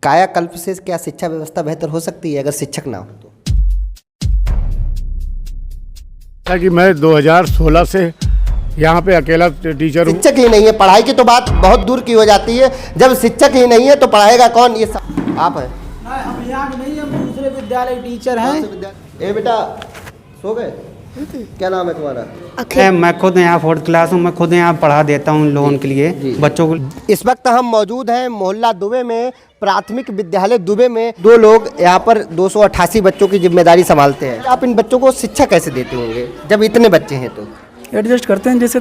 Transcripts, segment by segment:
कायाकल्प से क्या शिक्षा व्यवस्था बेहतर हो सकती है अगर शिक्षक ना हो तो? कि मैं 2016 से यहाँ पे अकेला टीचर हूँ। शिक्षक ही नहीं है, पढ़ाई की तो बात बहुत दूर की हो जाती है। जब शिक्षक ही नहीं है तो पढ़ाएगा कौन? ये सब आप हैं? हम यहाँ के नहीं, हम दूसरे विद्यालय टीचर हैं। ए बेटा, सो गए? क्या नाम है तुम्हारा? मैं खुद यहाँ 4th क्लास हूँ। मैं खुद यहाँ पढ़ा देता हूँ लोगों के लिए बच्चों को। इस वक्त हम मौजूद हैं मोहल्ला दुबे में, प्राथमिक विद्यालय दुबे में। दो लोग यहाँ पर 288 बच्चों की जिम्मेदारी संभालते हैं। आप इन बच्चों को शिक्षा कैसे देते होंगे जब इतने बच्चे हैं? तो एडजस्ट करते हैं जैसे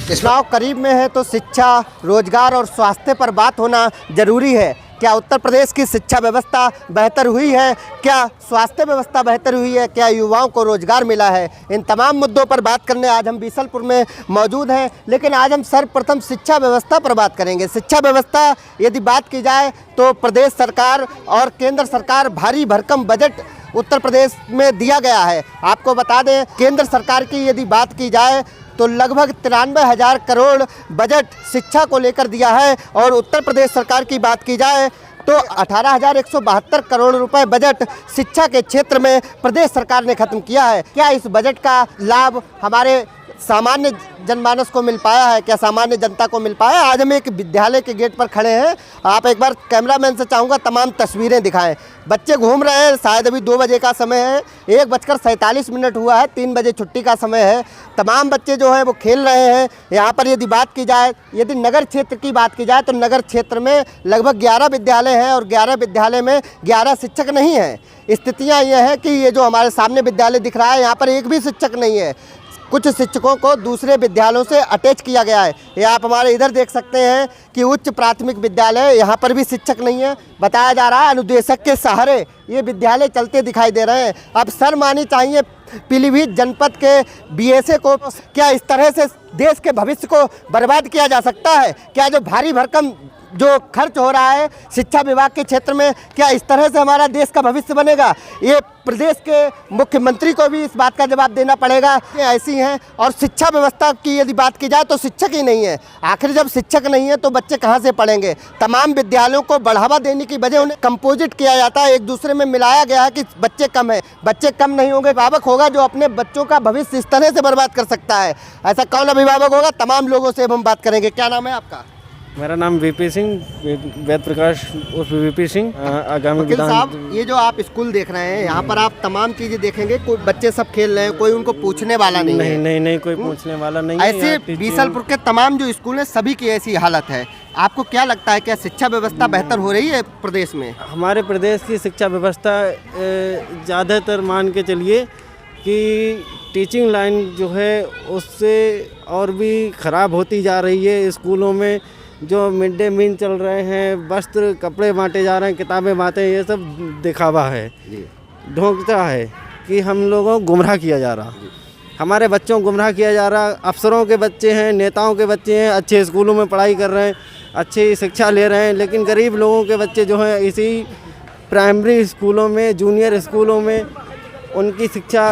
चुनाव करीब में है तो शिक्षा, रोजगार और स्वास्थ्य पर बात होना जरूरी है। क्या उत्तर प्रदेश की शिक्षा व्यवस्था बेहतर हुई है? क्या स्वास्थ्य व्यवस्था बेहतर हुई है? क्या युवाओं को रोजगार मिला है? इन तमाम मुद्दों पर बात करने आज हम बीसलपुर में मौजूद हैं। लेकिन आज हम सर्वप्रथम शिक्षा व्यवस्था पर बात करेंगे। शिक्षा व्यवस्था यदि बात की जाए तो प्रदेश सरकार और केंद्र सरकार भारी भरकम बजट उत्तर प्रदेश में दिया गया है। आपको बता दें, केंद्र सरकार की यदि बात की जाए तो लगभग 93,000 करोड़ बजट शिक्षा को लेकर दिया है, और उत्तर प्रदेश सरकार की बात की जाए तो 18,172 करोड़ रुपए बजट शिक्षा के क्षेत्र में प्रदेश सरकार ने खत्म किया है। क्या इस बजट का लाभ हमारे सामान्य जनमानस को मिल पाया है? क्या सामान्य जनता को मिल पाया? आज हम एक विद्यालय के गेट पर खड़े हैं। आप एक बार कैमरामैन से चाहूँगा तमाम तस्वीरें दिखाएं। बच्चे घूम रहे हैं, शायद अभी 2 बजे का समय है, 1:47 हुआ है, 3 बजे छुट्टी का समय है। तमाम बच्चे जो हैं वो खेल रहे हैं। यहाँ पर यदि बात की जाए, यदि नगर क्षेत्र की बात की जाए तो नगर क्षेत्र में लगभग 11 विद्यालय हैं और 11 विद्यालय में 11 शिक्षक नहीं हैं। स्थितियाँ ये हैं कि ये जो हमारे सामने विद्यालय दिख रहा है, यहाँ पर एक भी शिक्षक नहीं है। कुछ शिक्षकों को दूसरे विद्यालयों से अटैच किया गया है। ये आप हमारे इधर देख सकते हैं कि उच्च प्राथमिक विद्यालय, यहाँ पर भी शिक्षक नहीं है। बताया जा रहा है अनुदेशक के सहारे ये विद्यालय चलते दिखाई दे रहे हैं। अब शर्म आनी चाहिए पीलीभीत जनपद के बीएसए को। क्या इस तरह से देश के भविष्य को बर्बाद किया जा सकता है? क्या जो भारी भरकम जो खर्च हो रहा है शिक्षा विभाग के क्षेत्र में, क्या इस तरह से हमारा देश का भविष्य बनेगा? ये प्रदेश के मुख्यमंत्री को भी इस बात का जवाब देना पड़ेगा। ये ऐसी हैं। और शिक्षा व्यवस्था की यदि बात की जाए तो शिक्षक ही नहीं है। आखिर जब शिक्षक नहीं है तो बच्चे कहाँ से पढ़ेंगे? तमाम विद्यालयों को बढ़ावा देने की वजह उन्हें कंपोजिट किया जाता है, एक दूसरे में मिलाया गया है कि बच्चे कम है। बच्चे कम नहीं होंगे, अभिभावक होगा जो अपने बच्चों का भविष्य इस तरह से बर्बाद कर सकता है। ऐसा कौन अभिभावक होगा? तमाम लोगों से हम बात करेंगे। क्या नाम है आपका? मेरा नाम वीपी सिंह, वेद प्रकाश उर्फ वीपी सिंह। आगामी वकील साहब, ये जो आप स्कूल देख रहे हैं, यहाँ पर आप तमाम चीजें देखेंगे। कोई बच्चे सब खेल रहे हैं, कोई उनको पूछने वाला नहीं है। नहीं कोई पूछने वाला नहीं है। ऐसे बीसलपुर के तमाम जो स्कूल हैं सभी की ऐसी हालत है। आपको क्या लगता है, क्या शिक्षा व्यवस्था बेहतर हो रही है प्रदेश में? हमारे प्रदेश की शिक्षा व्यवस्था ज़्यादातर मान के चलिए कि टीचिंग लाइन जो है उससे और भी ख़राब होती जा रही है। स्कूलों में जो मिड डे मील चल रहे हैं, वस्त्र कपड़े बांटे जा रहे हैं, किताबें बांटे, ये सब दिखावा है, ढोंगता है कि हम लोगों को गुमराह किया जा रहा, हमारे बच्चों को गुमराह किया जा रहा। अफसरों के बच्चे हैं, नेताओं के बच्चे हैं, अच्छे स्कूलों में पढ़ाई कर रहे हैं, अच्छी शिक्षा ले रहे हैं, लेकिन गरीब लोगों के बच्चे जो हैं इसी प्राइमरी स्कूलों में, जूनियर स्कूलों में उनकी शिक्षा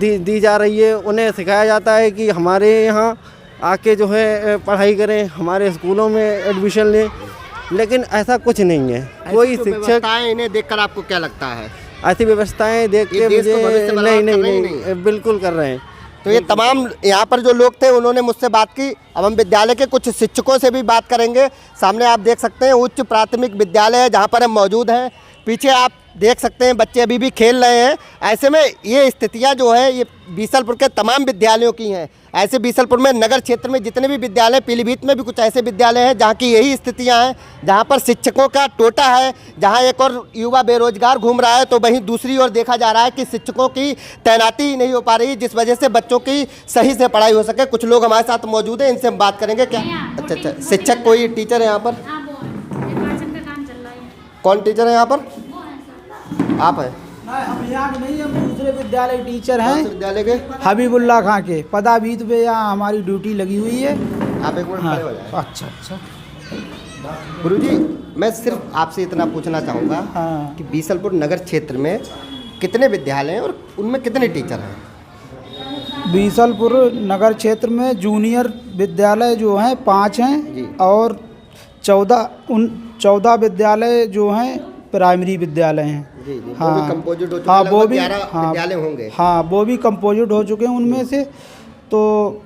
दी जा रही है। उन्हें सिखाया जाता है कि हमारे यहाँ आके जो है पढ़ाई करें, हमारे स्कूलों में एडमिशन लें, लेकिन ऐसा कुछ नहीं है। कोई शिक्षक इन्हें देखकर आपको क्या लगता है? ऐसी व्यवस्थाएं देख के मुझे नहीं बिल्कुल कर रहे हैं। तो ये तमाम यहाँ पर जो लोग थे उन्होंने मुझसे बात की। अब हम विद्यालय के कुछ शिक्षकों से भी बात करेंगे। सामने आप देख सकते हैं उच्च प्राथमिक विद्यालय है जहाँ पर हम मौजूद हैं। पीछे आप देख सकते हैं बच्चे अभी भी खेल रहे हैं। ऐसे में ये स्थितियाँ जो है ये बीसलपुर के तमाम विद्यालयों की हैं। ऐसे बीसलपुर में नगर क्षेत्र में जितने भी विद्यालय, पीलीभीत में भी कुछ ऐसे विद्यालय हैं जहाँ की यही स्थितियाँ हैं, जहाँ पर शिक्षकों का टोटा है, जहाँ एक और युवा बेरोजगार घूम रहा है तो वहीं दूसरी ओर देखा जा रहा है कि शिक्षकों की तैनाती ही नहीं हो पा रही, जिस वजह से बच्चों की सही से पढ़ाई हो सके। कुछ लोग हमारे साथ मौजूद हैं, इनसे हम बात करेंगे। क्या अच्छा शिक्षक कोई टीचर है यहाँ पर? कौन टीचर है यहाँ पर? आप हैं? हम यहाँ के नहीं, हम दूसरे विद्यालय टीचर हैं। विद्यालय के हबीबुल्ला खां के पदावीत पे यहाँ हमारी ड्यूटी लगी हुई है। आप एक मिनट खड़े हो जाएं। अच्छा गुरुजी, मैं सिर्फ आपसे इतना पूछना चाहूँगा कि बीसलपुर नगर क्षेत्र में कितने विद्यालय हैं और उनमें कितने टीचर हैं? बीसलपुर नगर क्षेत्र में जूनियर विद्यालय जो हैं 5 हैं और 14 विद्यालय जो हैं प्राइमरी विद्यालय हैं। जी जी, वो हाँ भी कंपोजिट हो चुके हाँ हैं, वो लगभग भी 11 हाँ विद्यालय होंगे। हाँ वो भी कंपोजिट हो चुके हैं उनमें से, तो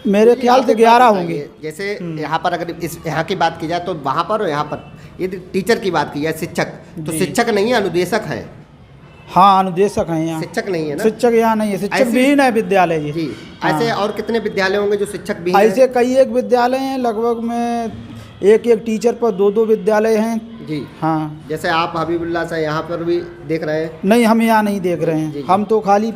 मेरे ख्याल से आप एक बात 11 बताइए, होंगे। जैसे यहाँ पर अगर इस यहाँ की बात की जाए तो वहाँ पर और यहाँ पर यदि टीचर की बात की जाए, शिक्षक तो जी। शिक्षक नहीं है, अनुदेशक है। हाँ अनुदेशक हैं यहाँ, शिक्षक नहीं है ना। शिक्षक यहाँ नहीं है, शिक्षक ऐसे- विहीन है विद्यालय ये। जी, हाँ। ऐसे और कितने विद्यालय होंगे जो शिक्षक भी हैं? ऐसे कई एक विद्यालय हैं, लगभग में एक टीचर पर 2 विद्यालय हैं। जी हाँ जैसे आप हबीबुल्ला से यहाँ पर भी देख रहे हैं। नहीं, हम यहाँ नहीं देख रहे जी, हैं, जी। हम तो खाली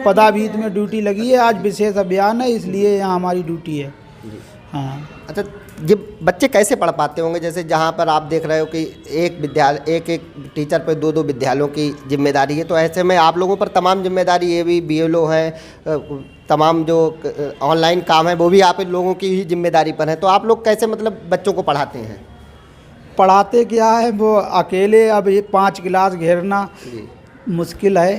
पदावीत में ड्यूटी लगी है, आज विशेष अभियान है इसलिए यहाँ हमारी ड्यूटी है। जी। हाँ अच्छा, ये बच्चे कैसे पढ़ पाते होंगे? जैसे जहाँ पर आप देख रहे हो कि एक टीचर पर 2 विद्यालयों की जिम्मेदारी है, तो ऐसे में आप लोगों पर तमाम जिम्मेदारी, ये भी BLO है, तमाम जो ऑनलाइन काम है वो भी आप लोगों की ही जिम्मेदारी पर है। तो आप लोग कैसे मतलब बच्चों को पढ़ाते हैं? पढ़ाते क्या है, वो अकेले अब ये 5 क्लास घेरना जी, मुश्किल है।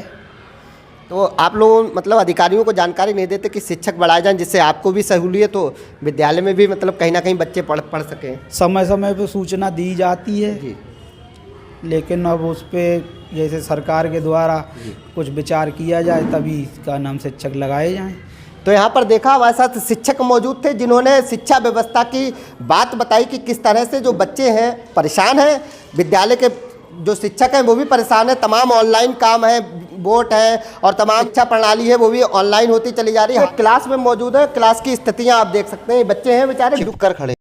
तो आप लोग मतलब अधिकारियों को जानकारी नहीं देते कि शिक्षक बढ़ाए जाएं, जिससे आपको भी सहूलियत हो, विद्यालय में भी मतलब कहीं ना कहीं बच्चे पढ़ सकें? समय समय पर सूचना दी जाती है, जी लेकिन अब उस पर जैसे सरकार के द्वारा कुछ विचार किया जाए तभी इसका नाम शिक्षक लगाए जाएं। तो यहाँ पर देखा हमारे साथ शिक्षक मौजूद थे जिन्होंने शिक्षा व्यवस्था की बात बताई कि किस तरह से जो बच्चे हैं परेशान हैं, विद्यालय के जो शिक्षक हैं वो भी परेशान है। तमाम ऑनलाइन काम है, बोर्ड है और तमाम शिक्षा प्रणाली है वो भी ऑनलाइन होती चली जा रही है। क्लास में मौजूद है, क्लास की स्थितियाँ आप देख सकते हैं। बच्चे हैं बेचारे रुक कर खड़े।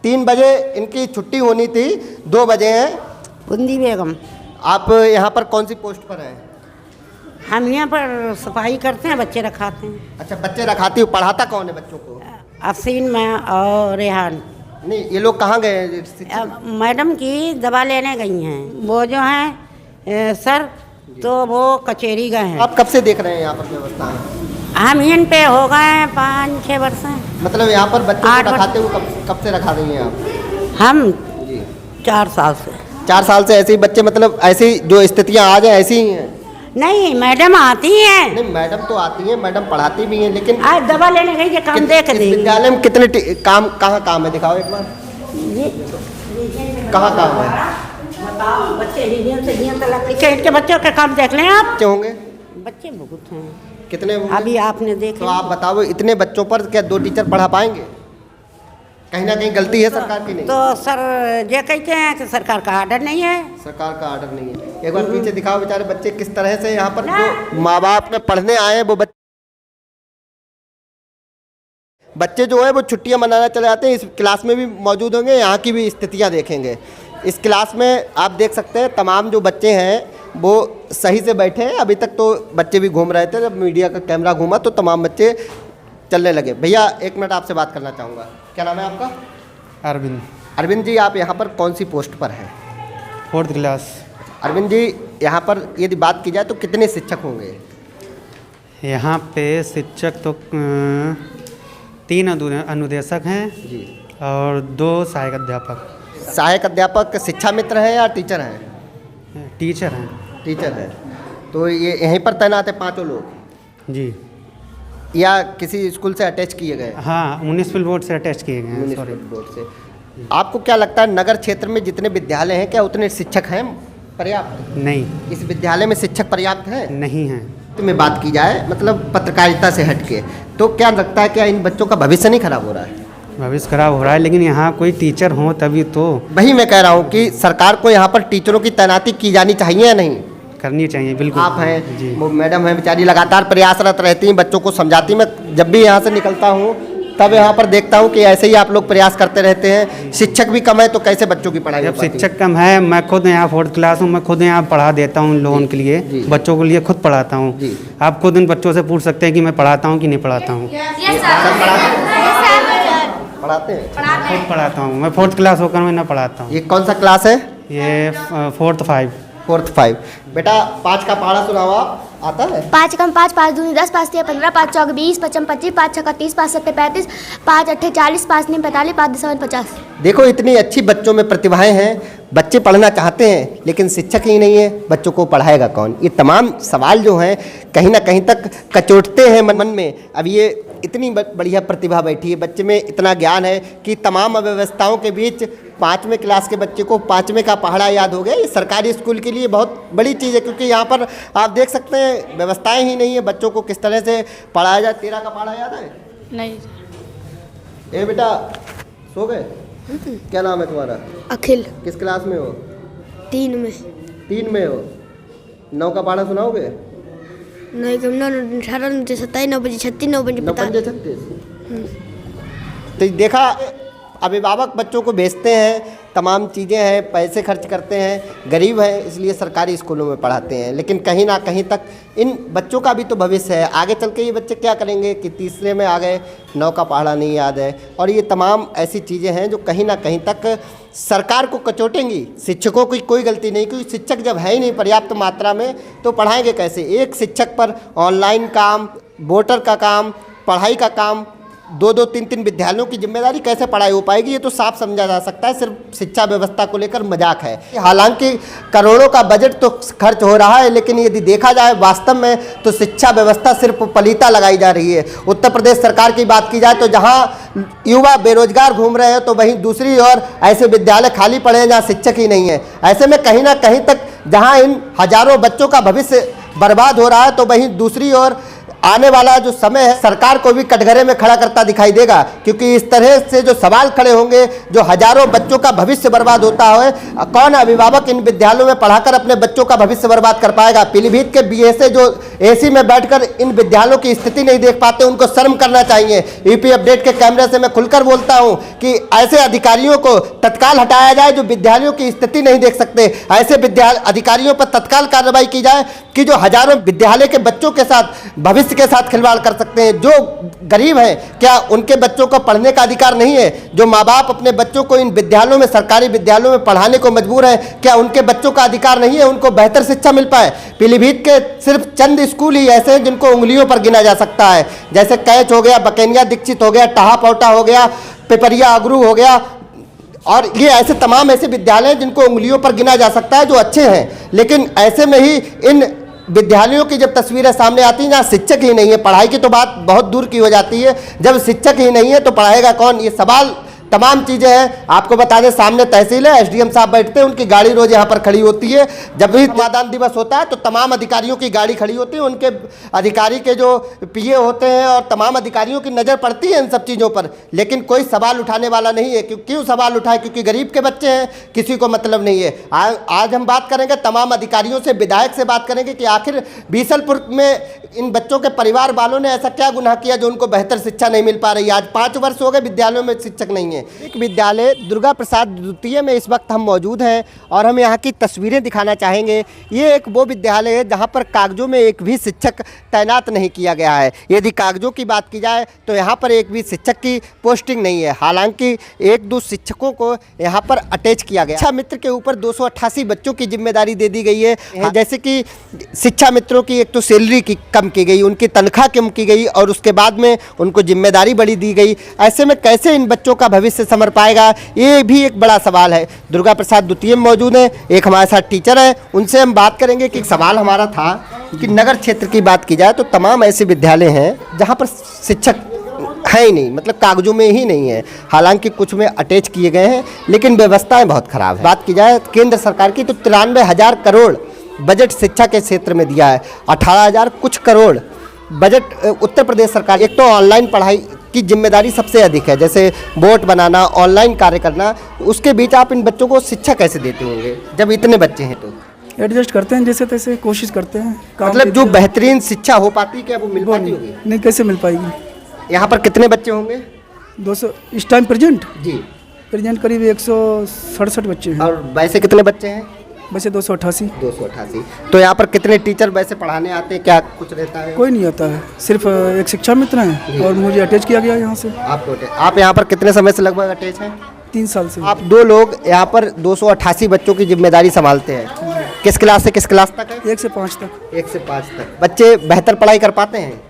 3 बजे इनकी छुट्टी होनी थी, 2 बजे हैं। बुंदी बेगम। आप यहाँ पर कौन सी पोस्ट पर हैं? हम यहाँ पर सफाई करते हैं, बच्चे रखाते हैं। अच्छा, बच्चे रखाती हो, पढ़ाता कौन है बच्चों को? अफसीन में और रेहान। नहीं, ये लोग कहाँ गए हैं शिक्षक? मैडम की दवा लेने गई हैं, वो जो हैं सर, तो वो कचहरी गए हैं। आप कब से देख रहे हैं यहाँ पर व्यवस्था? हम इन पे हो गए 5-6 वर्ष हैं। मतलब यहाँ पर बच्चों 8 को रखाते हुए कब से रखा रही हैं आप? हम जी 4 साल से। 4 साल से ऐसे ही बच्चे, मतलब ऐसी जो स्थितियाँ आ जाए ऐसी ही हैं? नहीं, मैडम आती हैं। नहीं, मैडम तो आती हैं, मैडम पढ़ाती भी हैं, लेकिन आज दवा लेने गई है, काम देख इस दी। विद्यालय में कितने काम, कहाँ काम है दिखाओ एक बार, कहाँ काम है? बताओ, बच्चे हिलियन से हिलियन तक लकड़ी के बच्चों का काम देख लें आप। बच्चे होंगे बच्चे बहुत हैं, कितने होंगे? अभी आपने देखे। तो आप बताओ, इतने बच्चों पर क्या 2 टीचर पढ़ा पाएंगे? कहीं ना कहीं गलती है सरकार की? नहीं, तो सर ये कहते हैं कि सरकार का आर्डर नहीं है। सरकार का आर्डर नहीं है। एक बार पीछे दिखाओ, बेचारे बच्चे किस तरह से यहाँ पर जो माँ बाप में पढ़ने आए हैं, वो बच्चे जो है वो छुट्टियां मनाना चले जाते हैं। इस क्लास में भी मौजूद होंगे, यहाँ की भी स्थितियाँ देखेंगे। इस क्लास में आप देख सकते हैं तमाम जो बच्चे हैं वो सही से बैठे हैं। अभी तक तो बच्चे भी घूम रहे थे, जब मीडिया का कैमरा घूमा तो तमाम बच्चे चलने लगे। भैया 1 मिनट आपसे बात करना चाहूँगा, क्या नाम है आपका? अरविंद। अरविंद जी, आप यहाँ पर कौन सी पोस्ट पर हैं? 4th class. अरविंद जी, यहाँ पर यदि बात की जाए तो कितने शिक्षक होंगे? यहाँ पे शिक्षक तो 3 अनुदेशक हैं जी, और 2 सहायक अध्यापक। सहायक अध्यापक शिक्षा मित्र हैं या टीचर हैं? टीचर हैं। टीचर हैं। तो ये यहीं पर तैनात है 5 लोग, जी या किसी स्कूल से अटैच किए गए? हाँ, म्युनिसिपल बोर्ड से अटैच किए गए हैं। Municipal sorry. बोर्ड से। आपको क्या लगता है नगर क्षेत्र में जितने विद्यालय हैं क्या उतने शिक्षक हैं पर्याप्त? नहीं, इस विद्यालय में शिक्षक पर्याप्त हैं? नहीं हैं। में बात की जाए मतलब पत्रकारिता से हटके, तो क्या लगता है क्या इन बच्चों का भविष्य नहीं खराब हो रहा है? भविष्य खराब हो रहा है, लेकिन यहाँ कोई टीचर हो तभी तो। वही मैं कह रहा हूँ कि सरकार को यहाँ पर टीचरों की तैनाती की जानी चाहिए या नहीं? करनी चाहिए, बिल्कुल। आप हैं जी। वो मैडम हैं, बेचारी लगातार प्रयासरत रहती हैं, बच्चों को समझाती। मैं जब भी यहाँ से निकलता हूँ तब यहाँ पर देखता हूँ कि ऐसे ही आप लोग प्रयास करते रहते हैं। शिक्षक भी कम है तो कैसे बच्चों की पढ़ाई हो जब पाती है? शिक्षक कम है, मैं खुद यहाँ 4th क्लास हूँ, मैं खुद यहाँ पढ़ा देता हूँ लोगों के लिए, जी। बच्चों के लिए खुद पढ़ाता हूँ। जी। आप खुद इन बच्चों से पूछ सकते हैं कि मैं पढ़ाता हूँ कि नहीं पढ़ाता हूँ। पढ़ाते हैं? खुद पढ़ाता हूँ मैं, 4th क्लास होकर मैं ना पढ़ाता हूँ। ये कौन सा क्लास है? ये 4th 5। 4th 5। बेटा 5 का पहाड़ा सुनाओ, आप आता है? 5 कम 5, 5 दूनी 10, 5 3 15, 5 चौक 20, 5 25, 5 6 30, 5 7 35, 5 8 40, 5 9 45, 5 10 50। देखो इतनी अच्छी बच्चों में प्रतिभाएं हैं, बच्चे पढ़ना चाहते हैं लेकिन शिक्षक ही नहीं है, बच्चों को पढ़ाएगा कौन? ये तमाम सवाल जो हैं कहीं ना कहीं तक कचोटते हैं मन में। अब ये इतनी बढ़िया प्रतिभा बैठी है, बच्चे में इतना ज्ञान है कि तमाम अव्यवस्थाओं के बीच 5वीं क्लास के बच्चे को 5वीं का पहाड़ा याद हो गया। ये सरकारी स्कूल के लिए बहुत बड़ी चीज़ है, क्योंकि यहाँ पर आप देख सकते हैं व्यवस्थाएं ही नहीं है बच्चों को किस तरह से पढ़ाया जाए। 13 का पहाड़ा याद है? नहीं। ए बेटा सो गए? क्या नाम है तुम्हारा? अखिल। किस क्लास में हो? 3 में। 3 में हो। 9 का पहाड़ा सुनाओगे? 9 18 29 27 9 बजे 36 9 बजे 36। तो देखा, अभिभावक बच्चों को भेजते हैं, तमाम चीज़ें हैं, पैसे खर्च करते हैं, गरीब हैं इसलिए सरकारी स्कूलों में पढ़ाते हैं, लेकिन कहीं ना कहीं तक इन बच्चों का भी तो भविष्य है। आगे चल के ये बच्चे क्या करेंगे कि तीसरे में आ गए, 9 का पहाड़ा नहीं याद है, और ये तमाम ऐसी चीज़ें हैं जो कहीं ना कहीं तक सरकार को कचोटेंगी। शिक्षकों की कोई गलती नहीं, क्योंकि शिक्षक जब है ही नहीं पर्याप्त मात्रा में तो पढ़ाएंगे कैसे। एक शिक्षक पर ऑनलाइन काम, वोटर का काम, पढ़ाई का काम, 2-2 3-3 विद्यालयों की जिम्मेदारी, कैसे पढ़ाई हो पाएगी? ये तो साफ समझा जा सकता है, सिर्फ शिक्षा व्यवस्था को लेकर मजाक है। हालांकि करोड़ों का बजट तो खर्च हो रहा है, लेकिन यदि देखा जाए वास्तव में तो शिक्षा व्यवस्था सिर्फ पलीता लगाई जा रही है। उत्तर प्रदेश सरकार की बात की जाए तो जहां युवा बेरोजगार घूम रहे हैं, तो वहीं दूसरी ओर ऐसे विद्यालय खाली पड़े हैं जहाँ शिक्षक ही नहीं है। ऐसे में कहीं ना कहीं तक जहाँ इन हजारों बच्चों का भविष्य बर्बाद हो रहा है, तो वहीं दूसरी ओर आने वाला जो समय है सरकार को भी कटघरे में खड़ा करता दिखाई देगा, क्योंकि इस तरह से जो सवाल खड़े होंगे, जो हजारों बच्चों का भविष्य बर्बाद होता है, कौन अभिभावक इन विद्यालयों में पढ़ाकर अपने बच्चों का भविष्य बर्बाद कर पाएगा? पीलीभीत के बीएसए जो एसी में बैठकर इन विद्यालयों की स्थिति नहीं देख पाते, उनको शर्म करना चाहिए। यूपी अपडेट के कैमरे से मैं खुलकर बोलता हूं कि ऐसे अधिकारियों को तत्काल हटाया जाए जो विद्यालयों की स्थिति नहीं देख सकते। ऐसे अधिकारियों पर तत्काल कार्रवाई की जाए कि जो हजारों विद्यालय के बच्चों के साथ भविष्य के साथ खिलवाड़ कर सकते हैं। जो गरीब हैं, क्या उनके बच्चों को पढ़ने का अधिकार नहीं है? जो माँ बाप अपने बच्चों को इन विद्यालयों में, सरकारी विद्यालयों में पढ़ाने को मजबूर है, क्या उनके बच्चों का अधिकार नहीं है उनको बेहतर शिक्षा मिल पाए? पीलीभीत के सिर्फ चंद स्कूल ही ऐसे हैं जिनको उंगलियों पर गिना जा सकता है, जैसे कैच हो गया, बकेनिया दीक्षित हो गया, टहा पौटा हो गया, पिपरिया अगरू हो गया, और ये ऐसे तमाम ऐसे विद्यालय हैं जिनको उंगलियों पर गिना जा सकता है, जो अच्छे हैं। लेकिन ऐसे में ही इन विद्यालयों की जब तस्वीरें सामने आती हैं जहाँ शिक्षक ही नहीं है, पढ़ाई की तो बात बहुत दूर की हो जाती है, जब शिक्षक ही नहीं है तो पढ़ाएगा कौन? ये सवाल तमाम चीज़ें हैं। आपको बता दें, सामने तहसील है, एसडीएम साहब बैठते हैं, उनकी गाड़ी रोज यहाँ पर खड़ी होती है। जब भी मतदान दिवस होता है तो तमाम अधिकारियों की गाड़ी खड़ी होती है, उनके अधिकारी के जो पीए होते हैं और तमाम अधिकारियों की नज़र पड़ती है इन सब चीज़ों पर, लेकिन कोई सवाल उठाने वाला नहीं है। क्यों सवाल उठाए? क्योंकि गरीब के बच्चे हैं, किसी को मतलब नहीं है। आज हम बात करेंगे तमाम अधिकारियों से, विधायक से बात करेंगे कि आखिर बीसलपुर में इन बच्चों के परिवार वालों ने ऐसा क्या गुनाह किया जो उनको बेहतर शिक्षा नहीं मिल पा रही है। आज 5 वर्ष हो गए विद्यालयों में शिक्षक नहीं है। एक विद्यालय दुर्गा प्रसाद द्वितीय में इस वक्त हम मौजूद हैं और हम यहाँ की तस्वीरें दिखाना चाहेंगे। ये एक वो विद्यालय है जहाँ पर कागजों में एक भी शिक्षक तैनात नहीं किया गया है। यदि कागजों की बात की जाए तो यहाँ पर एक भी शिक्षक की पोस्टिंग नहीं है। हालांकि 1-2 शिक्षकों को यहाँ पर अटैच किया गया। शिक्षा मित्र के ऊपर 288 बच्चों की जिम्मेदारी दे दी गई है, जैसे कि शिक्षा मित्रों की एक तो सैलरी की कम की गई, उनकी तनख्वाह कम की गई और उसके बाद में उनको जिम्मेदारी बड़ी दी गई। ऐसे में कैसे इन बच्चों का भविष्य संवर पाएगा, ये भी एक बड़ा सवाल है। दुर्गा प्रसाद द्वितीय में मौजूद है, एक हमारे साथ टीचर है, उनसे हम बात करेंगे कि सवाल हमारा था कि नगर क्षेत्र की बात की जाए तो तमाम ऐसे विद्यालय हैं जहाँ पर शिक्षक है ही नहीं, मतलब कागजों में ही नहीं है। हालांकि कुछ में अटैच किए गए हैं, लेकिन व्यवस्थाएं बहुत खराब है। बात की जाए केंद्र सरकार की तो 93,000 करोड़ बजट शिक्षा के क्षेत्र में दिया है, 18,000 कुछ करोड़ बजट उत्तर प्रदेश सरकार। एक तो ऑनलाइन पढ़ाई की जिम्मेदारी सबसे अधिक है, जैसे बोर्ड बनाना, ऑनलाइन कार्य करना, उसके बीच आप इन बच्चों को शिक्षा कैसे देते होंगे जब इतने बच्चे हैं? तो एडजस्ट करते हैं, जैसे तैसे कोशिश करते हैं। मतलब जो बेहतरीन शिक्षा हो पाती, क्या वो मिल पाती होगी? नहीं, कैसे मिल पाएगी? यहाँ पर कितने बच्चे होंगे? 200 इस टाइम प्रेजेंट करीब 167 बच्चे हैं। और वैसे कितने बच्चे हैं? वैसे 288। तो यहाँ पर कितने टीचर वैसे पढ़ाने आते हैं, क्या कुछ रहता है? कोई नहीं आता है, सिर्फ एक शिक्षा मित्र है और मुझे अटैच किया गया यहाँ से। आप यहाँ पर कितने समय से लगभग अटैच हैं? 3 साल से। आप 2 लोग यहाँ पर 288 बच्चों की जिम्मेदारी संभालते हैं। किस क्लास से किस क्लास तक है? 1 से 5 तक। 1 से 5 तक। बच्चे बेहतर पढ़ाई कर पाते हैं?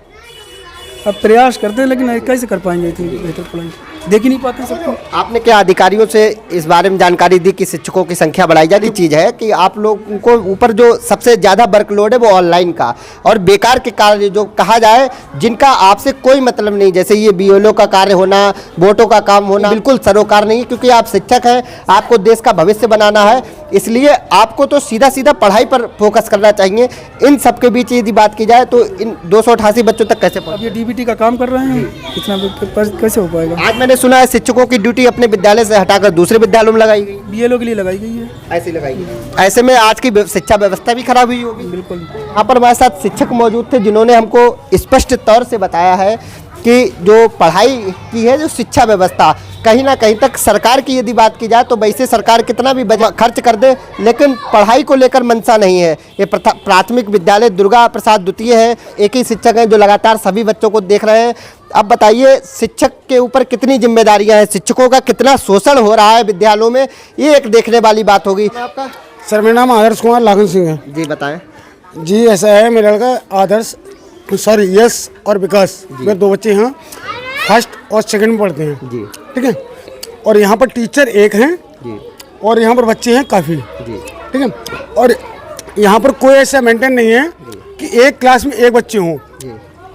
अब प्रयास करते हैं, लेकिन कैसे कर पाएंगे इतनी बेहतर पढ़ाई? देख ही नहीं पाते सबको। आपने क्या अधिकारियों से इस बारे में जानकारी दी कि शिक्षकों की संख्या बढ़ाई जाती चीज़ है कि आप लोगों को ऊपर जो सबसे ज़्यादा वर्कलोड है वो ऑनलाइन का और बेकार के कार्य जो कहा जाए जिनका आपसे कोई मतलब नहीं, जैसे ये बीएलओ का कार्य होना, वोटों का काम होना, बिल्कुल सरोकार नहीं है क्योंकि आप शिक्षक हैं, आपको देश का भविष्य बनाना है, इसलिए आपको तो सीधा सीधा पढ़ाई पर फोकस करना चाहिए। इन सब के बीच यदि बात की जाए तो इन 288 बच्चों तक कैसे अब ये डीबीटी का काम कर रहे हैं, इतना कैसे हो पाएगा? आज मैंने सुना है शिक्षकों की ड्यूटी अपने विद्यालय से हटाकर दूसरे विद्यालयों में लगाई गई, बीएलओ के लिए लगाई गई है। ऐसी लगाई गई। ऐसे में आज की शिक्षा व्यवस्था भी खराब हुई होगी। बिल्कुल। यहाँ पर हमारे साथ शिक्षक मौजूद थे जिन्होंने हमको स्पष्ट तौर से बताया है कि जो पढ़ाई की है, जो शिक्षा व्यवस्था कहीं ना कहीं तक सरकार की यदि बात की जाए तो वैसे सरकार कितना भी बजट खर्च कर दे लेकिन पढ़ाई को लेकर मंशा नहीं है। ये प्राथमिक विद्यालय दुर्गा प्रसाद द्वितीय है, एक ही शिक्षक हैं जो लगातार सभी बच्चों को देख रहे हैं। अब बताइए शिक्षक के ऊपर कितनी जिम्मेदारियां हैं, शिक्षकों का कितना शोषण हो रहा है विद्यालयों में, ये एक देखने वाली बात होगी। आपका सर मेरा नाम आदर्श कुमार लागन सिंह है। जी बताएं। जी ऐसा है, मेरा लड़का आदर्श सॉरी यश और विकास, मेरे दो बच्चे हैं, फर्स्ट और सेकंड में पढ़ते हैं। जी ठीक है। और यहाँ पर टीचर एक हैं जी और यहाँ पर बच्चे हैं काफ़ी। जी ठीक है। और यहाँ पर कोई ऐसा मेंटेन नहीं है कि एक क्लास में एक बच्चे हों,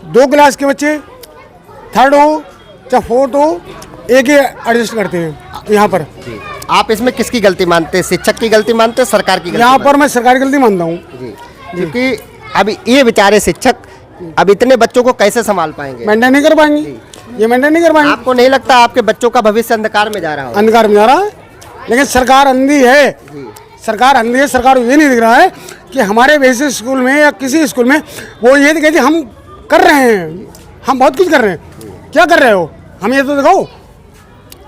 दो क्लास के बच्चे थर्ड हो चाहे फोर्थ हो एक ही एडजस्ट करते हैं यहाँ पर। आप इसमें किसकी गलती मानते हैं, शिक्षक की गलती मानते हैं, सरकार की गलती? यहाँ पर मैं सरकारी गलती मानता हूँ जी, क्योंकि अभी ये बेचारे शिक्षक अब इतने बच्चों को कैसे संभाल पाएंगे, मेंटेन नहीं कर पाएंगे, ये मेंटेन नहीं कर पाएंगे। आपको नहीं लगता आपके बच्चों का भविष्य अंधकार में जा रहा हो? अंधकार में जा रहा है, लेकिन सरकार अंधी है, सरकार अंधी है। सरकार को ये नहीं दिख रहा है कि हमारे बेसिक स्कूल में या किसी स्कूल में वो ये कहते हम कर रहे हैं, हम बहुत कुछ कर रहे हैं। क्या कर रहे हो, हम ये तो दिखाओ।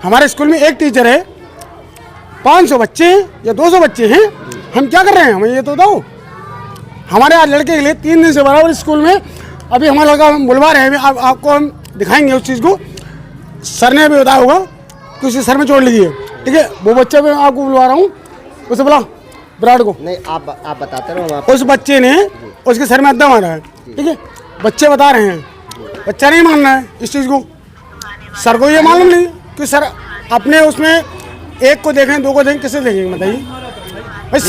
हमारे स्कूल में एक टीचर है, 500 बच्चे हैं या 200 बच्चे हैं, हम क्या कर रहे हैं, हमें ये तो बताओ। हमारे आज लड़के के लिए 3 दिन से बराबर स्कूल में, अभी हमारा लड़का बुलवा रहे हैं, आपको हम दिखाएंगे उस चीज़ को। सर ने भी बताया होगा कि उसे सर में छोड़ लीजिए। ठीक है, वो बच्चा मैं आपको बुलवा रहा हूँ, उसे बुला विराट को। नहीं आप बताते रहो। उस बच्चे ने उसके सर में अद्दा मारा है। ठीक है, बच्चे बता रहे हैं, बच्चा नहीं मान रहा है इस चीज़ को। सर को ये मालूम नहीं कि सर अपने उसमें एक को देखें, दो को देखें, किसे देखेंगे बताइए भाई।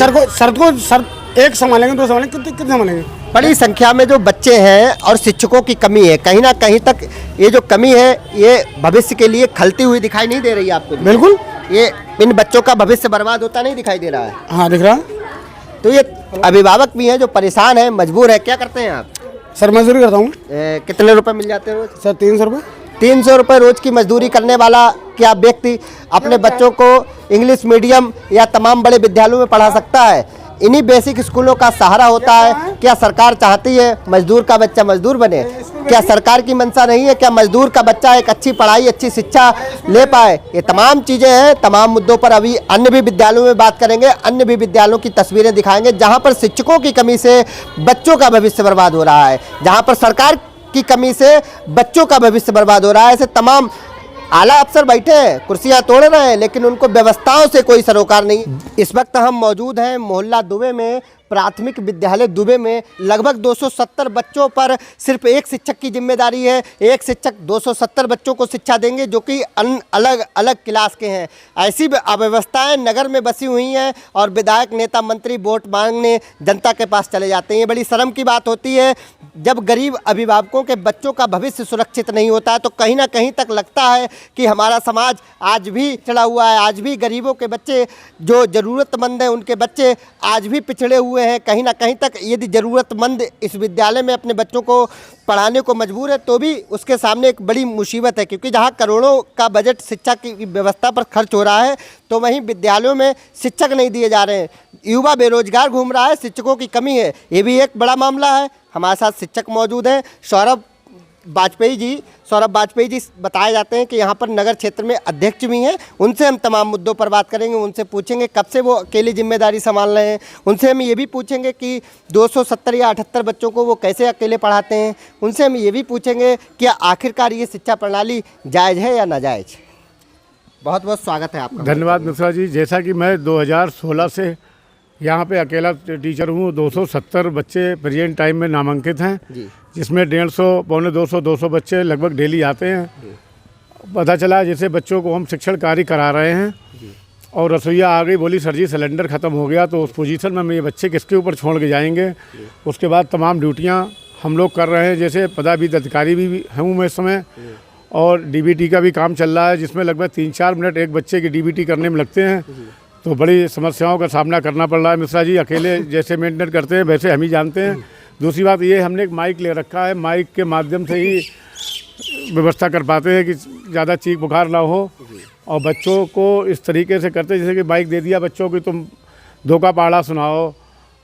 सर एक संभालेंगे, दो संभालेंगे, कितने संभालेंगे? बड़ी संख्या में जो बच्चे हैं और शिक्षकों की कमी है, कहीं ना कहीं तक ये जो कमी है ये भविष्य के लिए खलती हुई दिखाई नहीं दे रही है आपको? बिल्कुल, ये इन बच्चों का भविष्य बर्बाद होता नहीं दिखाई दे रहा है? हाँ दिख रहा। तो ये अभिभावक भी हैं जो परेशान हैं, मजबूर है, क्या करते हैं आप? सर मजदूरी करता हूँ। कितने रुपए मिल जाते हैं रोज? सर 300 रुपये। 300 रुपये रोज की मजदूरी करने वाला क्या व्यक्ति अपने बच्चों को इंग्लिश मीडियम या तमाम बड़े विद्यालयों में पढ़ा सकता है? इन्हीं बेसिक स्कूलों का सहारा होता है। क्या सरकार चाहती है मजदूर का बच्चा मजदूर बने? क्या सरकार की मंशा नहीं है क्या मजदूर का बच्चा एक अच्छी पढ़ाई, अच्छी शिक्षा ले पाए? ये तमाम चीज़ें हैं, तमाम मुद्दों पर अभी अन्य भी विद्यालयों में बात करेंगे, अन्य भी विद्यालयों की तस्वीरें दिखाएंगे जहाँ पर शिक्षकों की कमी से बच्चों का भविष्य बर्बाद हो रहा है, जहाँ पर सरकार की कमी से बच्चों का भविष्य बर्बाद हो रहा है। ऐसे तमाम आला अफसर बैठे हैं, कुर्सियां तोड़ रहे हैं, लेकिन उनको व्यवस्थाओं से कोई सरोकार नहीं। इस वक्त हम मौजूद हैं मोहल्ला दुबे में, प्राथमिक विद्यालय दुबे में। लगभग 270 बच्चों पर सिर्फ एक शिक्षक की जिम्मेदारी है। एक शिक्षक 270 बच्चों को शिक्षा देंगे जो कि अलग अलग क्लास के हैं। ऐसी अव्यवस्थाएं नगर में बसी हुई हैं और विधायक, नेता, मंत्री वोट मांगने जनता के पास चले जाते हैं। ये बड़ी शर्म की बात होती है जब गरीब अभिभावकों के बच्चों का भविष्य सुरक्षित नहीं होता है, तो कहीं ना कहीं तक लगता है कि हमारा समाज आज भी चढ़ा हुआ है, आज भी गरीबों के बच्चे जो ज़रूरतमंद हैं उनके बच्चे आज भी पिछड़े हुए हैं। कहीं ना कहीं तक यदि ज़रूरतमंद इस विद्यालय में अपने बच्चों को पढ़ाने को मजबूर है तो भी उसके सामने एक बड़ी मुसीबत है, क्योंकि जहां करोड़ों का बजट शिक्षा की व्यवस्था पर खर्च हो रहा है तो वहीं विद्यालयों में शिक्षक नहीं दिए जा रहे हैं। युवा बेरोजगार घूम रहा है, शिक्षकों की कमी है, ये भी एक बड़ा मामला है। हमारे साथ शिक्षक मौजूद हैं, सौरभ वाजपेयी जी बताए जाते हैं कि यहाँ पर नगर क्षेत्र में अध्यक्ष भी हैं। उनसे हम तमाम मुद्दों पर बात करेंगे, उनसे पूछेंगे कब से वो अकेली जिम्मेदारी संभाल रहे हैं। उनसे हम ये भी पूछेंगे कि 270 या 78 बच्चों को वो कैसे अकेले पढ़ाते हैं। उनसे हम ये भी पूछेंगे कि आखिरकार ये शिक्षा प्रणाली जायज़ है या नाजायज़। बहुत बहुत स्वागत है आपका। धन्यवाद मिश्रा जी। जैसा कि मैं 2016 से यहाँ पे अकेला टीचर हूँ, 270 बच्चे प्रेजेंट टाइम में नामांकित हैं, जिसमें 150, 200 बच्चे लगभग डेली आते हैं। पता चला जैसे बच्चों को हम शिक्षण कार्य करा रहे हैं और रसोईया आ गई, बोली सर जी सिलेंडर ख़त्म हो गया, तो उस पोजीशन में ये बच्चे किसके ऊपर छोड़ के जाएंगे। उसके बाद तमाम ड्यूटियां हम लोग कर रहे हैं, जैसे पदाविद अधिकारी भी हूँ मैं इस समय, और डीबीटी का भी काम चल रहा है, जिसमें लगभग 3-4 मिनट एक बच्चे की डीबीटी करने में लगते हैं। तो बड़ी समस्याओं का सामना करना पड़ रहा है। मिश्रा जी अकेले जैसे मेंटेन करते हैं वैसे हम ही जानते हैं। दूसरी बात ये, हमने एक माइक ले रखा है, माइक के माध्यम से ही व्यवस्था कर पाते हैं कि ज़्यादा चीख बुखार ना हो, और बच्चों को इस तरीके से करते जैसे कि माइक दे दिया बच्चों की, तुम 2 का पहाड़ा सुनाओ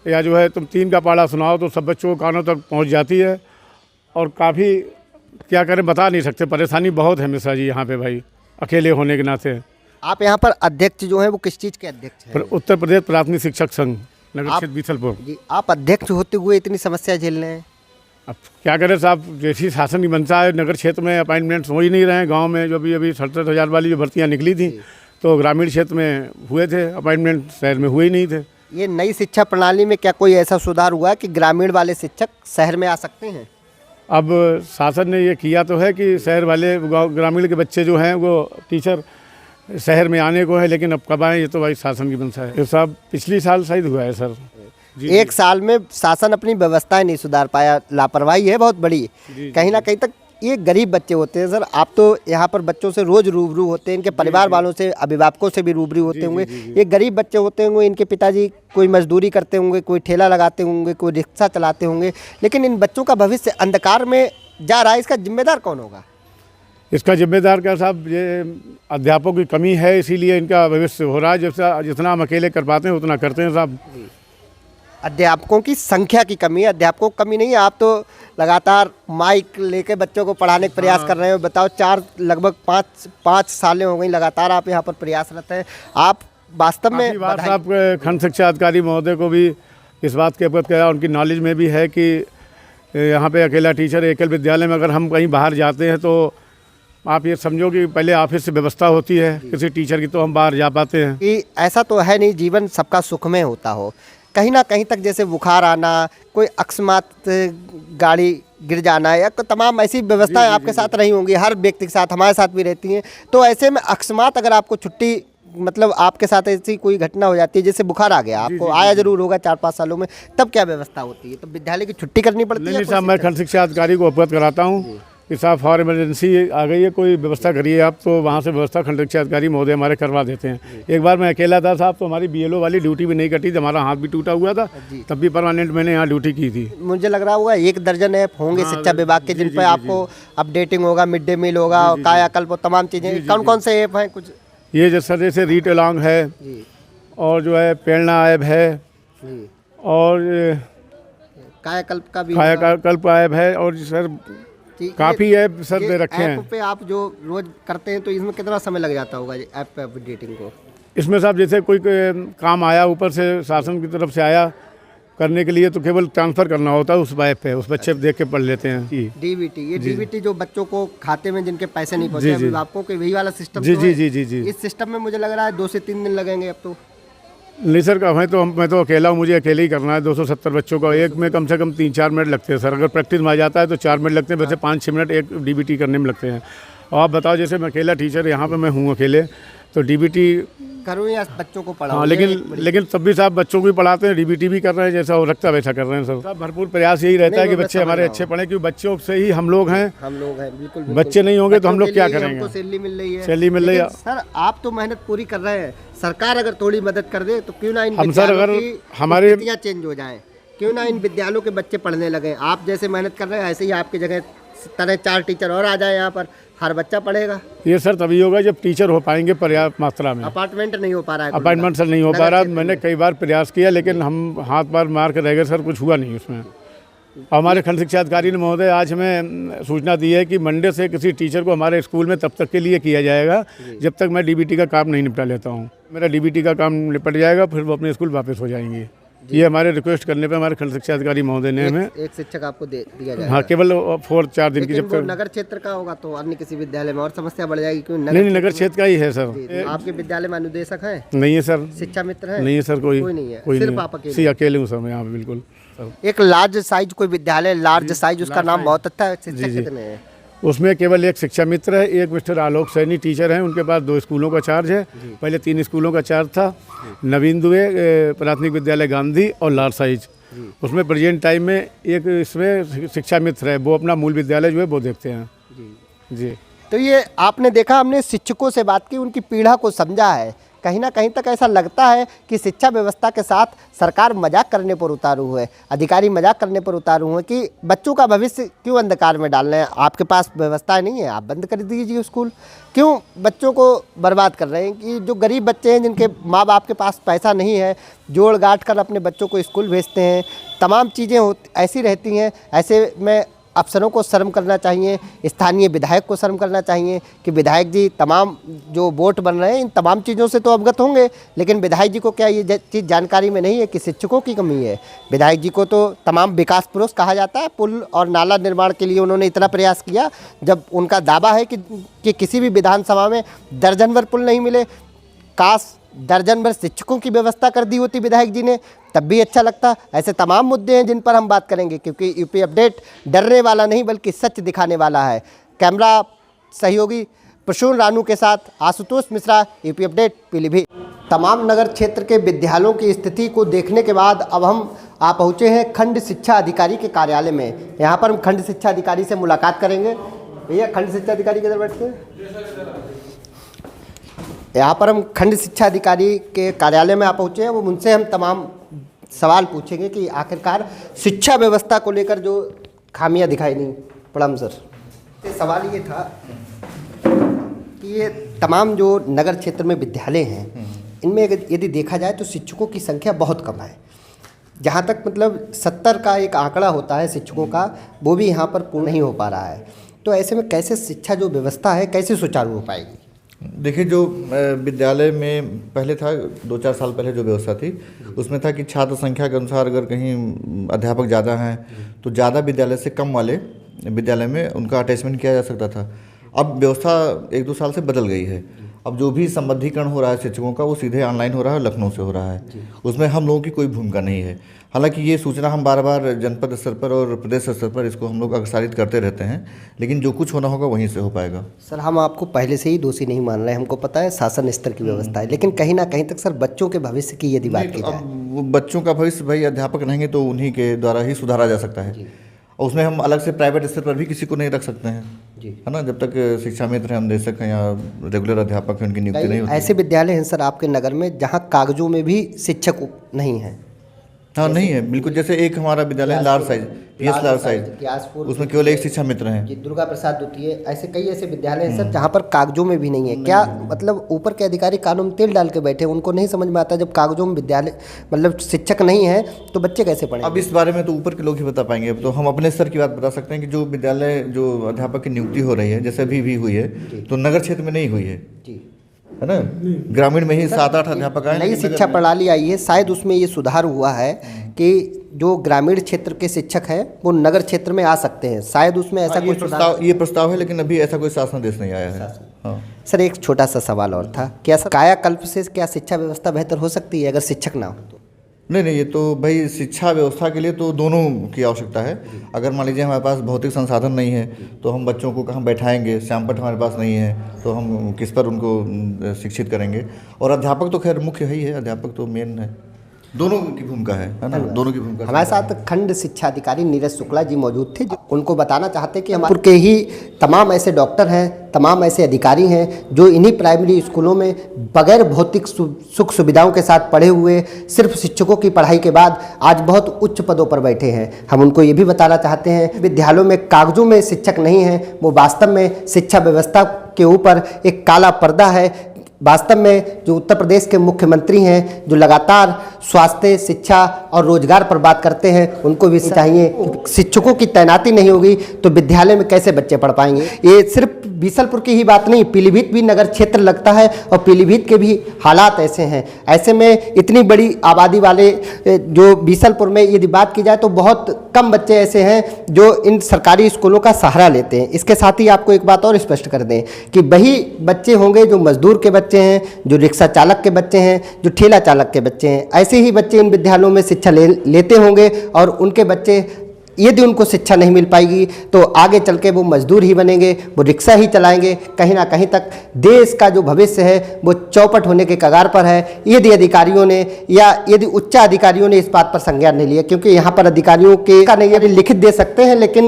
या जो है तुम 3 का पहाड़ा सुनाओ, तो सब बच्चों के कानों तक पहुंच जाती है। और काफ़ी क्या करें बता नहीं सकते, परेशानी बहुत है मिश्रा जी यहाँ पे भाई, अकेले होने के नाते। आप यहाँ पर अध्यक्ष जो है वो किस चीज़ के अध्यक्ष हैं? उत्तर प्रदेश प्राथमिक शिक्षक संघ नगर क्षेत्र बीसलपुर। जी, आप अध्यक्ष होते हुए इतनी समस्या झेल रहे हैं। अब क्या करें साहब, जैसी शासन की मंशा है, नगर क्षेत्र में अपॉइंटमेंट्स हो ही नहीं रहे हैं। गांव में जो अभी 67,000 वाली जो भर्तियां निकली थी, तो ग्रामीण क्षेत्र में हुए थे अपॉइंटमेंट, शहर में हुए ही नहीं थे। ये नई शिक्षा प्रणाली में क्या कोई ऐसा सुधार हुआ कि ग्रामीण वाले शिक्षक शहर में आ सकते हैं? अब शासन ने ये किया तो है कि शहर वाले ग्रामीण के बच्चे जो हैं वो टीचर शहर में आने को है, लेकिन अब कब आए ये तो भाई शासन की मंशा है। ये सब पिछली साल शायद हुआ है सर। एक साल में शासन अपनी व्यवस्थाएं नहीं सुधार पाया, लापरवाही है बहुत बड़ी। कहीं ना कहीं तक ये गरीब बच्चे होते हैं सर, आप तो यहाँ पर बच्चों से रोज रूबरू होते हैं, इनके परिवार वालों से, अभिभावकों से भी रूबरू होते होंगे। ये गरीब बच्चे होते होंगे, इनके पिताजी कोई मजदूरी करते होंगे, कोई ठेला लगाते होंगे, कोई रिक्शा चलाते होंगे, लेकिन इन बच्चों का भविष्य अंधकार में जा रहा है। इसका जिम्मेदार कौन होगा? इसका जिम्मेदार क्या साहब, ये अध्यापकों की कमी है, इसीलिए इनका भविष्य हो रहा है। जितना हम अकेले कर पाते हैं उतना करते हैं साहब। अध्यापकों की संख्या की कमी है, अध्यापकों की कमी नहीं है। आप तो लगातार माइक लेके बच्चों को पढ़ाने का प्रयास कर रहे हो। बताओ, लगभग 5 सालें हो गई लगातार आप यहाँ पर प्रयासरत हैं। आप वास्तव में साहब खंड शिक्षा अधिकारी महोदय को भी इस बात के अवगत किया, उनकी नॉलेज में भी है कि यहाँ पे अकेला टीचर एकल विद्यालय में अगर हम कहीं बाहर जाते हैं तो आप ये समझो कि पहले ऑफिस से व्यवस्था होती है किसी टीचर की, तो हम बाहर जा पाते हैं। कि ऐसा तो है नहीं जीवन सबका सुखमय होता हो, कहीं ना कहीं तक जैसे बुखार आना, कोई अकस्मात गाड़ी गिर जाना, या तमाम ऐसी व्यवस्थाएं आपके साथ रही होंगी, हर व्यक्ति के साथ, हमारे साथ भी रहती हैं। तो ऐसे में अकस्मात अगर आपको छुट्टी, मतलब आपके साथ ऐसी कोई घटना हो जाती है, जैसे बुखार आ गया, आपको आया जरूर होगा 4-5 सालों में, तब क्या व्यवस्था होती है? तो विद्यालय की छुट्टी करनी पड़ती है? नहीं साहब, मैं खंड शिक्षा अधिकारी को अवगत कराता हूँ कि साहब फॉर इमरजेंसी आ गई है, कोई व्यवस्था करिए आप, तो वहाँ से व्यवस्था खंड शिक्षा अधिकारी महोदय हमारे करवा देते हैं। एक बार मैं अकेला था साहब, तो हमारी BLO वाली ड्यूटी भी नहीं कटी थी, हमारा हाथ भी टूटा हुआ था, तब भी परमानेंट मैंने यहाँ ड्यूटी की थी। मुझे लग रहा होगा 1 दर्जन ऐप होंगे शिक्षा विभाग के, जिन पर आपको अपडेटिंग होगा, मिड डे मील होगा, कायाकल्प, तमाम चीज़ें। कौन कौन से ऐप हैं? कुछ ये जैसे रीड अलोंग है, और जो है प्रेरणा ऐप है, और कायाकल्प का भी कायाकल्प ऐप है, और सर काफ़ी ऐप सर दे रखे हैं। ऐप पे आप जो रोज करते हैं तो इसमें कितना समय लग जाता होगा ऐप पे अपडेटिंग को? इसमें साहब जैसे कोई काम आया ऊपर से शासन की तरफ से आया करने के लिए, तो केवल ट्रांसफ़र करना होता है उस ऐप पे, उस बच्चे देख के पढ़ लेते हैं। डीबीटी, ये डीबीटी जो बच्चों को खाते में जिनके पैसे नहीं पहुँचे, अभिभावकों के, वही वाला सिस्टम? जी। इस सिस्टम में मुझे लग रहा है 2 से 3 दिन लगेंगे अब तो। नहीं सर, मैं तो अकेला हूँ, मुझे अकेले ही करना है 270 बच्चों का। एक में कम से कम 3-4 मिनट लगते हैं सर, अगर प्रैक्टिस में आ जाता है तो 4 मिनट लगते हैं, वैसे 5-6 मिनट एक डीबीटी करने में लगते हैं। और आप बताओ, जैसे मैं अकेला टीचर यहाँ पे मैं हूँ अकेले, तो डीबीटी करूँ या बच्चों को पढ़ाऊँ? हाँ, लेकिन तब भी साहब बच्चों को भी पढ़ाते हैं, डीबीटी भी कर रहे हैं, जैसा हो रखता है वैसा कर रहे हैं सर। साहब भरपूर प्रयास यही रहता है कि बच्चे हमारे अच्छे पढ़ें, क्योंकि बच्चों से ही हम लोग हैं। बिल्कुल। बच्चे नहीं होंगे तो हम लोग क्या करेंगे? सैलरी मिल रही है, सैलरी मिल रही है। सर आप तो मेहनत पूरी कर रहे हैं, सरकार अगर थोड़ी मदद कर दे तो क्यों ना इन हम सर, अगर हमारे चेंज हो जाए, क्यों ना इन विद्यालयों के बच्चे पढ़ने लगे। आप जैसे मेहनत कर रहे हैं, ऐसे ही आपकी जगह तरह 4 टीचर और आ जाए यहाँ पर, हर बच्चा पढ़ेगा। ये सर तभी होगा जब टीचर हो पाएंगे पर्याप्त मात्रा में। अपार्टमेंट नहीं हो पा रहा है, अपार्टमेंट सर नहीं हो पा रहा। मैंने कई बार प्रयास किया, लेकिन हम हाथ पार मार कर रह गए सर, कुछ हुआ नहीं उसमें। हमारे खंड शिक्षा अधिकारी ने महोदय आज हमें सूचना दी है कि मंडे से किसी टीचर को हमारे स्कूल में तब तक के लिए किया जाएगा जब तक मैं डीबीटी का काम नहीं निपटा लेता हूँ। मेरा डीबीटी का काम निपट जाएगा, फिर वो अपने स्कूल वापस हो जाएंगे। ये हमारे रिक्वेस्ट करने पे हमारे खंड शिक्षा अधिकारी महोदय ने हमें एक शिक्षक आपको दिया जाएगा। हाँ, केवल 4 दिन की। जब तक नगर क्षेत्र का होगा तो अन्य किसी विद्यालय में और समस्या बढ़ जाएगी, क्यों? नहीं, नगर क्षेत्र का ही है सर। आपके विद्यालय में अनुदेशक है? नहीं है सर। शिक्षा मित्र है? नहीं है सर, कोई नहीं है, कोई सिर्फ आप अकेले हूँ सर मैं यहाँ पे। बिल्कुल। एक लार्ज साइज कोई विद्यालय, लार्ज साइज, उसका नाम बहुत अच्छा है, शिक्षक कितने हैं? उसमें केवल एक शिक्षा मित्र है, एक मिस्टर आलोक सैनी टीचर हैं, उनके पास 2 स्कूलों का चार्ज है। पहले 3 स्कूलों का चार्ज था, नवीन दुबे प्राथमिक विद्यालय गांधी और लाल साइज। उसमें प्रेजेंट टाइम में एक इसमें शिक्षा मित्र है, वो अपना मूल विद्यालय जो है वो देखते हैं जी। तो ये आपने देखा, हमने शिक्षकों से बात की, उनकी पीड़ा को समझा है। कहीं ना कहीं तक ऐसा लगता है कि शिक्षा व्यवस्था के साथ सरकार मजाक करने पर उतारू है, अधिकारी मजाक करने पर उतारू हैं कि बच्चों का भविष्य क्यों अंधकार में डाल रहे हैं। आपके पास व्यवस्था नहीं है, आप बंद कर दीजिए स्कूल। क्यों बच्चों को बर्बाद कर रहे हैं? कि जो गरीब बच्चे हैं, जिनके माँ बाप के पास पैसा नहीं है, जोड़ गांठ कर अपने बच्चों को स्कूल भेजते हैं, तमाम चीज़ें ऐसी रहती हैं। ऐसे में अफसरों को शर्म करना चाहिए, स्थानीय विधायक को शर्म करना चाहिए कि विधायक जी तमाम जो वोट बन रहे हैं इन तमाम चीज़ों से तो अवगत होंगे, लेकिन विधायक जी को क्या ये चीज़ जानकारी में नहीं है कि शिक्षकों की कमी है। विधायक जी को तो तमाम विकास पुरुष कहा जाता है। पुल और नाला निर्माण के लिए उन्होंने इतना प्रयास किया, जब उनका दावा है कि किसी भी विधानसभा में दर्जन भर पुल नहीं मिले। काश दर्जन भर शिक्षकों की व्यवस्था कर दी होती विधायक जी ने, तब भी अच्छा लगता। ऐसे तमाम मुद्दे हैं जिन पर हम बात करेंगे, क्योंकि यूपी अपडेट डरने वाला नहीं बल्कि सच दिखाने वाला है। कैमरा सहयोगी प्रसून रानू के साथ आशुतोष मिश्रा, यूपी अपडेट पीलीभीत। तमाम नगर क्षेत्र के विद्यालयों की स्थिति को देखने के बाद अब हम पहुँचे हैं खंड शिक्षा अधिकारी के कार्यालय में। यहाँ पर हम खंड शिक्षा अधिकारी से मुलाकात करेंगे। भैया, खंड शिक्षा अधिकारी किधर बैठते हैं? यहाँ पर हम खंड शिक्षा अधिकारी के कार्यालय में पहुँचे हैं। वो उनसे हम तमाम सवाल पूछेंगे कि आखिरकार शिक्षा व्यवस्था को लेकर जो खामियां दिखाई नहीं। प्रणाम सर। सवाल ये था कि ये तमाम जो नगर क्षेत्र में विद्यालय हैं, इनमें यदि देखा जाए तो शिक्षकों की संख्या बहुत कम है। जहाँ तक मतलब 70 का एक आंकड़ा होता है शिक्षकों का, वो भी यहाँ पर पूर्ण नहीं हो पा रहा है। तो ऐसे में कैसे शिक्षा जो व्यवस्था है कैसे सुचारू हो पाएगी? देखिए, जो विद्यालय में पहले था 2-4 साल पहले जो व्यवस्था थी, उसमें था कि छात्र संख्या के अनुसार अगर कहीं अध्यापक ज़्यादा हैं तो ज़्यादा विद्यालय से कम वाले विद्यालय में उनका अटैचमेंट किया जा सकता था। अब व्यवस्था 1-2 साल से बदल गई है। अब जो भी संबद्धीकरण हो रहा है शिक्षकों का, वो सीधे ऑनलाइन हो रहा है और लखनऊ से हो रहा है। उसमें हम लोगों की कोई भूमिका नहीं है। हालांकि ये सूचना हम बार बार जनपद स्तर पर और प्रदेश स्तर पर इसको हम लोग अग्रसारित करते रहते हैं, लेकिन जो कुछ होना होगा वहीं से हो पाएगा। सर, हम आपको पहले से ही दोषी नहीं मान रहे हैं, हमको पता है शासन स्तर की व्यवस्था है, लेकिन कहीं ना कहीं तक सर बच्चों के भविष्य की यदि बात की जाए, वो बच्चों का भविष्य भाई अध्यापक रहेंगे तो उन्हीं के द्वारा ही सुधारा जा सकता है। और उसमें हम अलग से प्राइवेट स्तर पर भी किसी को नहीं रख सकते हैं, है ना। जब तक शिक्षा मित्र हम दे सकें या रेगुलर अध्यापक हैं, उनकी नियुक्ति नहीं होती। ऐसे विद्यालय हैं सर आपके नगर में जहाँ कागजों में भी शिक्षक नहीं है? हाँ, नहीं है बिल्कुल। जैसे एक हमारा विद्यालय है लार साइज, लार साइज, उसमें केवल एक शिक्षा मित्र हैं जी, दुर्गा प्रसाद द्वितीय। ऐसे कई ऐसे विद्यालय हैं सर जहाँ पर कागजों में भी नहीं है। क्या मतलब ऊपर के अधिकारी कानून में तेल डाल के बैठे, उनको नहीं समझ में आता जब कागजों में विद्यालय मतलब शिक्षक नहीं है तो बच्चे कैसे पढ़ेंगे? अब इस बारे में तो ऊपर के लोग ही बता पाएंगे। अब तो हम अपने स्तर की बात बता सकते हैं कि जो विद्यालय जो अध्यापक की नियुक्ति हो रही है, जैसे अभी भी हुई है, तो नगर क्षेत्र में नहीं हुई है, है ना। ग्रामीण में ही 7-8 अध्यापक आए। नई शिक्षा प्रणाली आई है, शायद उसमें ये सुधार हुआ है कि जो ग्रामीण क्षेत्र के शिक्षक हैं वो नगर क्षेत्र में आ सकते हैं। शायद उसमें ऐसा कोई ये प्रस्ताव है, लेकिन अभी ऐसा कोई शासनादेश नहीं आया है। हाँ सर, एक छोटा सा सवाल और था, क्या सर कायाकल्प से क्या शिक्षा व्यवस्था बेहतर हो सकती है अगर शिक्षक ना हो तो? नहीं, ये तो भाई शिक्षा व्यवस्था के लिए तो दोनों की आवश्यकता है। अगर मान लीजिए हमारे पास भौतिक संसाधन नहीं है तो हम बच्चों को कहाँ बैठाएंगे, श्यामपट्ट हमारे पास नहीं है तो हम किस पर उनको शिक्षित करेंगे। और अध्यापक तो खैर मुख्य ही है, अध्यापक तो मेन है। दोनों की भूमिका है ना, दोनों की भूमिका। हमारे साथ खंड शिक्षा अधिकारी नीरज शुक्ला जी मौजूद थे, जो उनको बताना चाहते कि हमारे के ही तमाम ऐसे डॉक्टर हैं, तमाम ऐसे अधिकारी हैं जो इन्हीं प्राइमरी स्कूलों में बगैर भौतिक सुख सुविधाओं के साथ पढ़े हुए, सिर्फ शिक्षकों की पढ़ाई के बाद आज बहुत उच्च पदों पर बैठे हैं। हम उनको ये भी बताना चाहते हैं विद्यालयों में कागजों में शिक्षक नहीं हैं, वो वास्तव में शिक्षा व्यवस्था के ऊपर एक काला पर्दा है। वास्तव में जो उत्तर प्रदेश के मुख्यमंत्री हैं, जो लगातार स्वास्थ्य, शिक्षा और रोजगार पर बात करते हैं, उनको भी चाहिए कि शिक्षकों की तैनाती नहीं होगी तो विद्यालय में कैसे बच्चे पढ़ पाएंगे। ये सिर्फ बीसलपुर की ही बात नहीं, पीलीभीत भी नगर क्षेत्र लगता है और पीलीभीत के भी हालात ऐसे हैं। ऐसे में इतनी बड़ी आबादी वाले जो बीसलपुर में यदि बात की जाए तो बहुत कम बच्चे ऐसे हैं जो इन सरकारी स्कूलों का सहारा लेते हैं। इसके साथ ही आपको एक बात और स्पष्ट कर दें कि वही बच्चे होंगे जो मजदूर के बच्चे हैं, जो रिक्शा चालक के बच्चे हैं, जो ठेला चालक के बच्चे हैं। ऐसे ही बच्चे इन विद्यालयों में शिक्षा लेते होंगे और उनके बच्चे यदि उनको शिक्षा नहीं मिल पाएगी तो आगे चल के वो मजदूर ही बनेंगे, वो रिक्शा ही चलाएंगे। कहीं ना कहीं तक देश का जो भविष्य है वो चौपट होने के कगार पर है, यदि अधिकारियों ने या यदि उच्च अधिकारियों ने इस बात पर संज्ञान नहीं लिया। क्योंकि यहाँ पर अधिकारियों के का नहीं, यदि लिखित दे सकते हैं लेकिन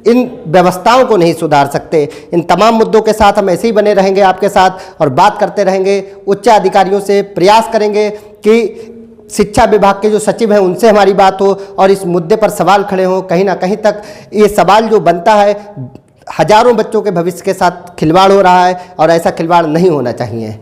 इन व्यवस्थाओं को नहीं सुधार सकते। इन तमाम मुद्दों के साथ हम ऐसे ही बने रहेंगे आपके साथ और बात करते रहेंगे। उच्च अधिकारियों से प्रयास करेंगे कि शिक्षा विभाग के जो सचिव हैं उनसे हमारी बात हो और इस मुद्दे पर सवाल खड़े हों। कहीं ना कहीं तक ये सवाल जो बनता है, हजारों बच्चों के भविष्य के साथ खिलवाड़ हो रहा है और ऐसा खिलवाड़ नहीं होना चाहिए।